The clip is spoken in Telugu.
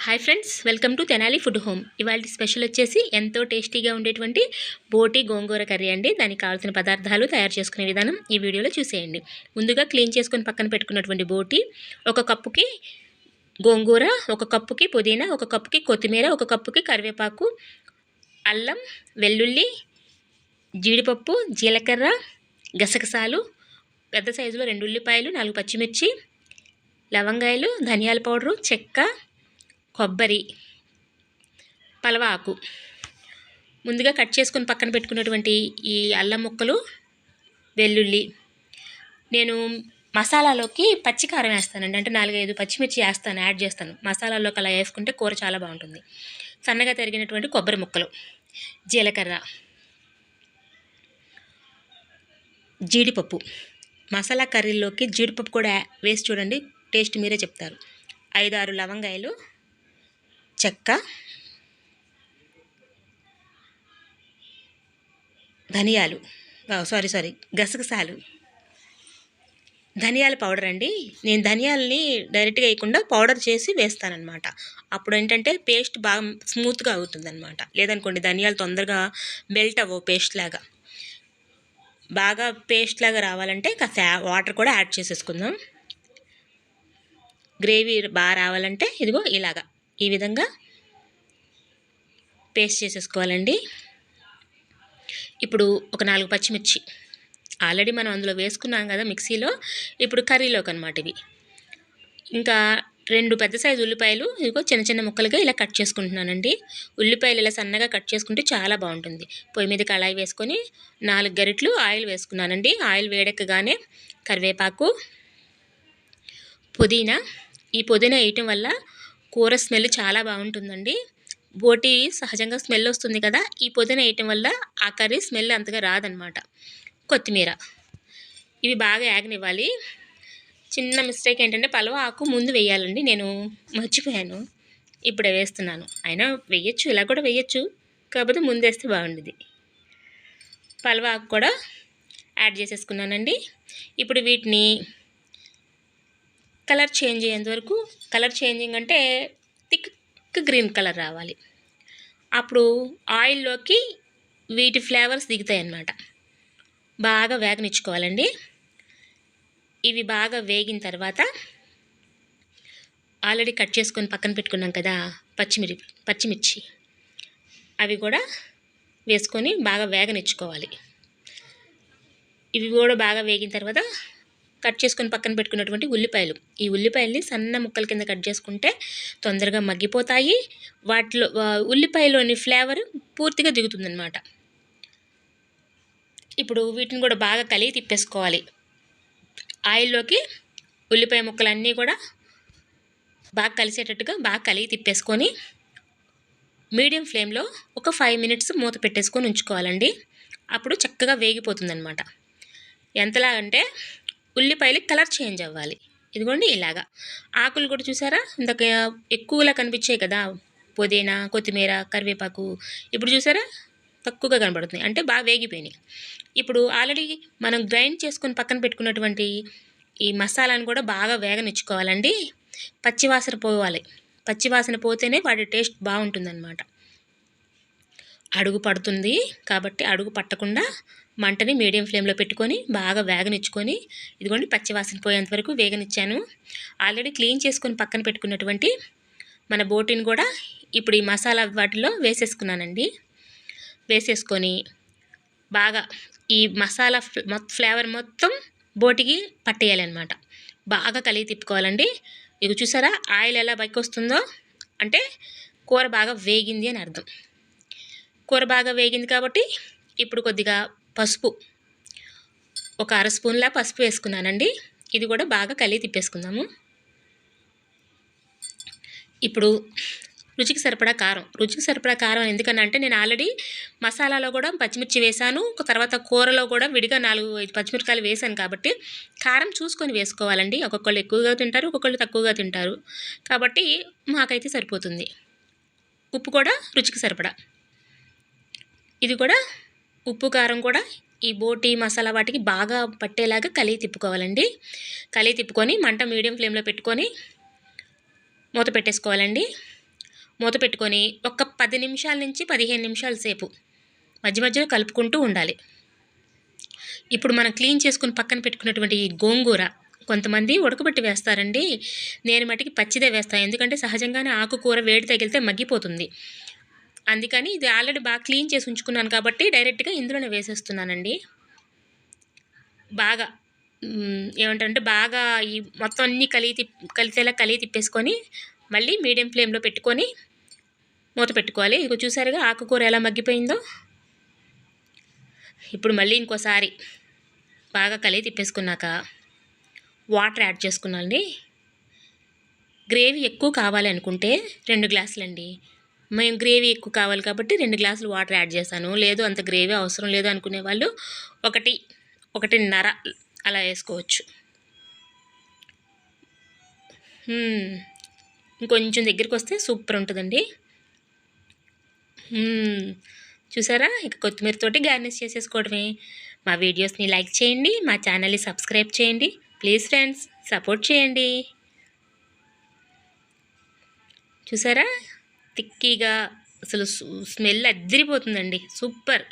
Hi friends, welcome to Tenali food home. ఇవాళ స్పెషల్ వచ్చేసి ఎంతో టేస్టీగా ఉండేటువంటి బోటి గోంగూర కర్రీ అండి. దానికి కావాల్సిన పదార్థాలు తయారు చేసుకునే విధానం ఈ వీడియోలో చూసేయండి. ముందుగా క్లీన్ చేసుకొని పక్కన పెట్టుకున్నటువంటి బోటి, ఒక కప్పుకి గోంగూర, ఒక కప్పుకి పుదీనా, ఒక కప్పుకి కొత్తిమీర, ఒక కప్పుకి కరివేపాకు, అల్లం, వెల్లుల్లి, జీడిపప్పు, జీలకర్ర, గసగసాలు, పెద్ద సైజులో 2 ఉల్లిపాయలు, 4 పచ్చిమిర్చి, లవంగాయలు, ధనియాల పౌడరు, చెక్క, కొబ్బరి, పలవ ఆకు. ముందుగా కట్ చేసుకొని పక్కన పెట్టుకున్నటువంటి ఈ అల్లం ముక్కలు, వెల్లుల్లి. నేను మసాలాలోకి పచ్చికారం వేస్తానండి. అంటే 4-5 పచ్చిమిర్చి యాడ్ చేస్తాను. మసాలాలోకి అలా వేసుకుంటే కూర చాలా బాగుంటుంది. సన్నగా తరిగినటువంటి కొబ్బరి ముక్కలు, జీలకర్ర, జీడిపప్పు. మసాలా కర్రీలోకి జీడిపప్పు కూడా వేసి చూడండి, టేస్ట్ మీరే చెప్తారు. 5-6 లవంగాయలు, చెక్క, ధనియాలు, గసగసాలు, ధనియాల పౌడర్ అండి. నేను ధనియాలని డైరెక్ట్గా వేయకుండా పౌడర్ చేసి వేస్తానన్నమాట. అప్పుడు ఏంటంటే పేస్ట్ బాగా స్మూత్గా అవుతుందన్నమాట. లేదనుకోండి ధనియాలు తొందరగా మెల్ట్ అవ్వవు పేస్ట్ లాగా. బాగా పేస్ట్ లాగా రావాలంటే కాస్త వాటర్ కూడా యాడ్ చేసేసుకుందాం. గ్రేవీ బాగా రావాలంటే ఇదిగో ఇలాగా ఈ విధంగా పేస్ట్ చేసేసుకోవాలండి. ఇప్పుడు ఒక 4 పచ్చిమిర్చి ఆల్రెడీ మనం అందులో వేసుకున్నాం కదా మిక్సీలో. ఇప్పుడు కర్రీలోకి అనమాట ఇవి. ఇంకా 2 పెద్ద సైజు ఉల్లిపాయలు ఇదిగో చిన్న చిన్న ముక్కలుగా ఇలా కట్ చేసుకుంటున్నానండి. ఉల్లిపాయలు ఇలా సన్నగా కట్ చేసుకుంటే చాలా బాగుంటుంది. పొయ్యి మీద కళాయి వేసుకొని 4 గరిటెలు ఆయిల్ వేసుకున్నానండి. ఆయిల్ వేడెక్కగానే కరివేపాకు, పుదీనా. ఈ పుదీనా వేయటం వల్ల కూర స్మెల్ చాలా బాగుంటుందండి. బోటి సహజంగా స్మెల్ వస్తుంది కదా, ఈ పుదీనా వేయటం వల్ల ఆ కర్రీ స్మెల్ అంతగా రాదనమాట. కొత్తిమీర. ఇవి బాగా యాగనివ్వాలి. చిన్న మిస్టేక్ ఏంటంటే పలవ ఆకు ముందు వేయాలండి, నేను మర్చిపోయాను. ఇప్పుడే వేస్తున్నాను. అయినా వేయచ్చు, ఇలా కూడా వేయచ్చు, కాకపోతే ముందు వేస్తే బాగుండేది. పలవ ఆకు కూడా యాడ్ చేసేసుకున్నానండి. ఇప్పుడు వీటిని కలర్ చేంజ్ అయ్యేంత వరకు, కలర్ చేంజింగ్ అంటే థిక్ గ్రీన్ కలర్ రావాలి. అప్పుడు ఆయిల్లోకి వీటి ఫ్లేవర్స్ దిగుతాయి అన్నమాట. బాగా వేగనిచ్చుకోవాలండి. ఇవి బాగా వేగిన తర్వాత ఆల్రెడీ కట్ చేసుకొని పక్కన పెట్టుకున్నాం కదా పచ్చిమిర్చి, అవి కూడా వేసుకొని బాగా వేగనిచ్చుకోవాలి. ఇవి కూడా బాగా వేగిన తర్వాత కట్ చేసుకొని పక్కన పెట్టుకున్నటువంటి ఉల్లిపాయలు, ఈ ఉల్లిపాయల్ని సన్న ముక్కల కింద కట్ చేసుకుంటే తొందరగా మగ్గిపోతాయి. వాటిలో ఉల్లిపాయలోని ఫ్లేవర్ పూర్తిగా దిగుతుందన్నమాట. ఇప్పుడు వీటిని కూడా బాగా కలిగి తిప్పేసుకోవాలి. ఆయిల్లోకి ఉల్లిపాయ ముక్కలన్నీ కూడా బాగా కలిసేటట్టుగా బాగా కలిగి తిప్పేసుకొని మీడియం ఫ్లేమ్లో ఒక 5 మినిట్స్ మూత పెట్టేసుకొని ఉంచుకోవాలండి. అప్పుడు చక్కగా వేగిపోతుందన్నమాట. ఎంతలా అంటే ఉల్లిపాయలు కలర్ చేంజ్ అవ్వాలి. ఇదిగోండి ఇలాగా. ఆకులు కూడా చూసారా, ఇంతక ఎక్కువలా కనిపించాయి కదా, పుదీనా, కొత్తిమీర, కరివేపాకు. ఇప్పుడు చూసారా తక్కువగా కనబడుతున్నాయి, అంటే బాగా వేగిపోయినాయి. ఇప్పుడు ఆల్రెడీ మనం గ్రైండ్ చేసుకొని పక్కన పెట్టుకున్నటువంటి ఈ మసాలాను కూడా బాగా వేగనిచ్చుకోవాలండి. పచ్చివాసన పోవాలి. పచ్చివాసన పోతేనే వాటి టేస్ట్ బాగుంటుందన్నమాట. అడుగు పడుతుంది కాబట్టి అడుగు పట్టకుండా మంటని మీడియం ఫ్లేమ్లో పెట్టుకొని బాగా వేగనిచ్చుకొని, ఇదిగోండి పచ్చివాసన పోయేంత వరకు వేగనిచ్చాను. ఆల్రెడీ క్లీన్ చేసుకొని పక్కన పెట్టుకున్నటువంటి మన బోటిని కూడా ఇప్పుడు ఈ మసాలా వాటిలో వేసేసుకున్నానండి. వేసేసుకొని బాగా ఈ మసాలా ఫ్లేవర్ మొత్తం బోటికి పట్టేయాలన్నమాట. బాగా కలిగి తిప్పుకోవాలండి. ఇవి చూసారా ఆయిల్ ఎలా పైకి వస్తుందో, అంటే కూర బాగా వేగింది అని అర్థం. కూర బాగా వేగింది కాబట్టి ఇప్పుడు కొద్దిగా పసుపు, ఒక 1/2 స్పూన్లా పసుపు వేసుకున్నానండి. ఇది కూడా బాగా కలిగి తిప్పేసుకుందాము. ఇప్పుడు రుచికి సరిపడా కారం ఎందుకని అంటే నేను ఆల్రెడీ మసాలాలో కూడా పచ్చిమిర్చి వేసాను, తర్వాత కూరలో కూడా విడిగా 4-5 పచ్చిమిరకాయలు వేసాను కాబట్టి కారం చూసుకొని వేసుకోవాలండి. ఒక్కొక్కళ్ళు ఎక్కువగా తింటారు, ఒక్కొక్కళ్ళు తక్కువగా తింటారు, కాబట్టి మాకైతే సరిపోతుంది. ఉప్పు కూడా రుచికి సరిపడా. ఇది కూడా ఉప్పు కారం కూడా ఈ బోటి మసాలా వాటికి బాగా పట్టేలాగా కలిగి తిప్పుకోవాలండి. కలిగి తిప్పుకొని మంట మీడియం ఫ్లేమ్లో పెట్టుకొని మూత పెట్టేసుకోవాలండి. మూత పెట్టుకొని ఒక 10 నిమిషాల నుంచి 15 నిమిషాల సేపు మధ్య మధ్యలో కలుపుకుంటూ ఉండాలి. ఇప్పుడు మనం క్లీన్ చేసుకుని పక్కన పెట్టుకున్నటువంటి ఈ గోంగూర కొంతమంది ఉడకబెట్టి వేస్తారండి. నేను మటుకి పచ్చిదే వేస్తాను. ఎందుకంటే సహజంగానే ఆకుకూర వేడి తగిలితే మగ్గిపోతుంది. అందుకని ఇది ఆల్రెడీ బాగా క్లీన్ చేసి ఉంచుకున్నాను కాబట్టి డైరెక్ట్గా ఇందులోనే వేసేస్తున్నానండి. బాగా ఏమంటారంటే బాగా ఈ మొత్తం అన్నీ కలిసేలా తిప్పేసుకొని మళ్ళీ మీడియం ఫ్లేమ్లో పెట్టుకొని మూత పెట్టుకోవాలి. ఇదిగో చూసారుగా ఆకుకూర ఎలా మగ్గిపోయిందో. ఇప్పుడు మళ్ళీ ఇంకోసారి బాగా తిప్పేసుకున్నాక వాటర్ యాడ్ చేసుకున్నాండి. గ్రేవీ ఎక్కువ కావాలి అనుకుంటే 2 గ్లాసులండి. మేము గ్రేవీ ఎక్కువ కావాలి కాబట్టి 2 గ్లాసులు వాటర్ యాడ్ చేశాను. లేదు అంత గ్రేవీ అవసరం లేదు అనుకునే వాళ్ళు 1.5 అలా వేసుకోవచ్చు. ఇంకొంచెం దగ్గరికి వస్తే సూపర్ ఉంటుందండి. చూసారా, ఇక కొత్తిమీరతోటి గార్నిష్ చేసేసుకోవడమే. మా వీడియోస్ని లైక్ చేయండి, మా ఛానల్ని సబ్స్క్రైబ్ చేయండి. ప్లీజ్ ఫ్రెండ్స్, సపోర్ట్ చేయండి. చూసారా, తిక్కీగా అసలు స్మెల్ అదిరిపోతుందండి. సూపర్.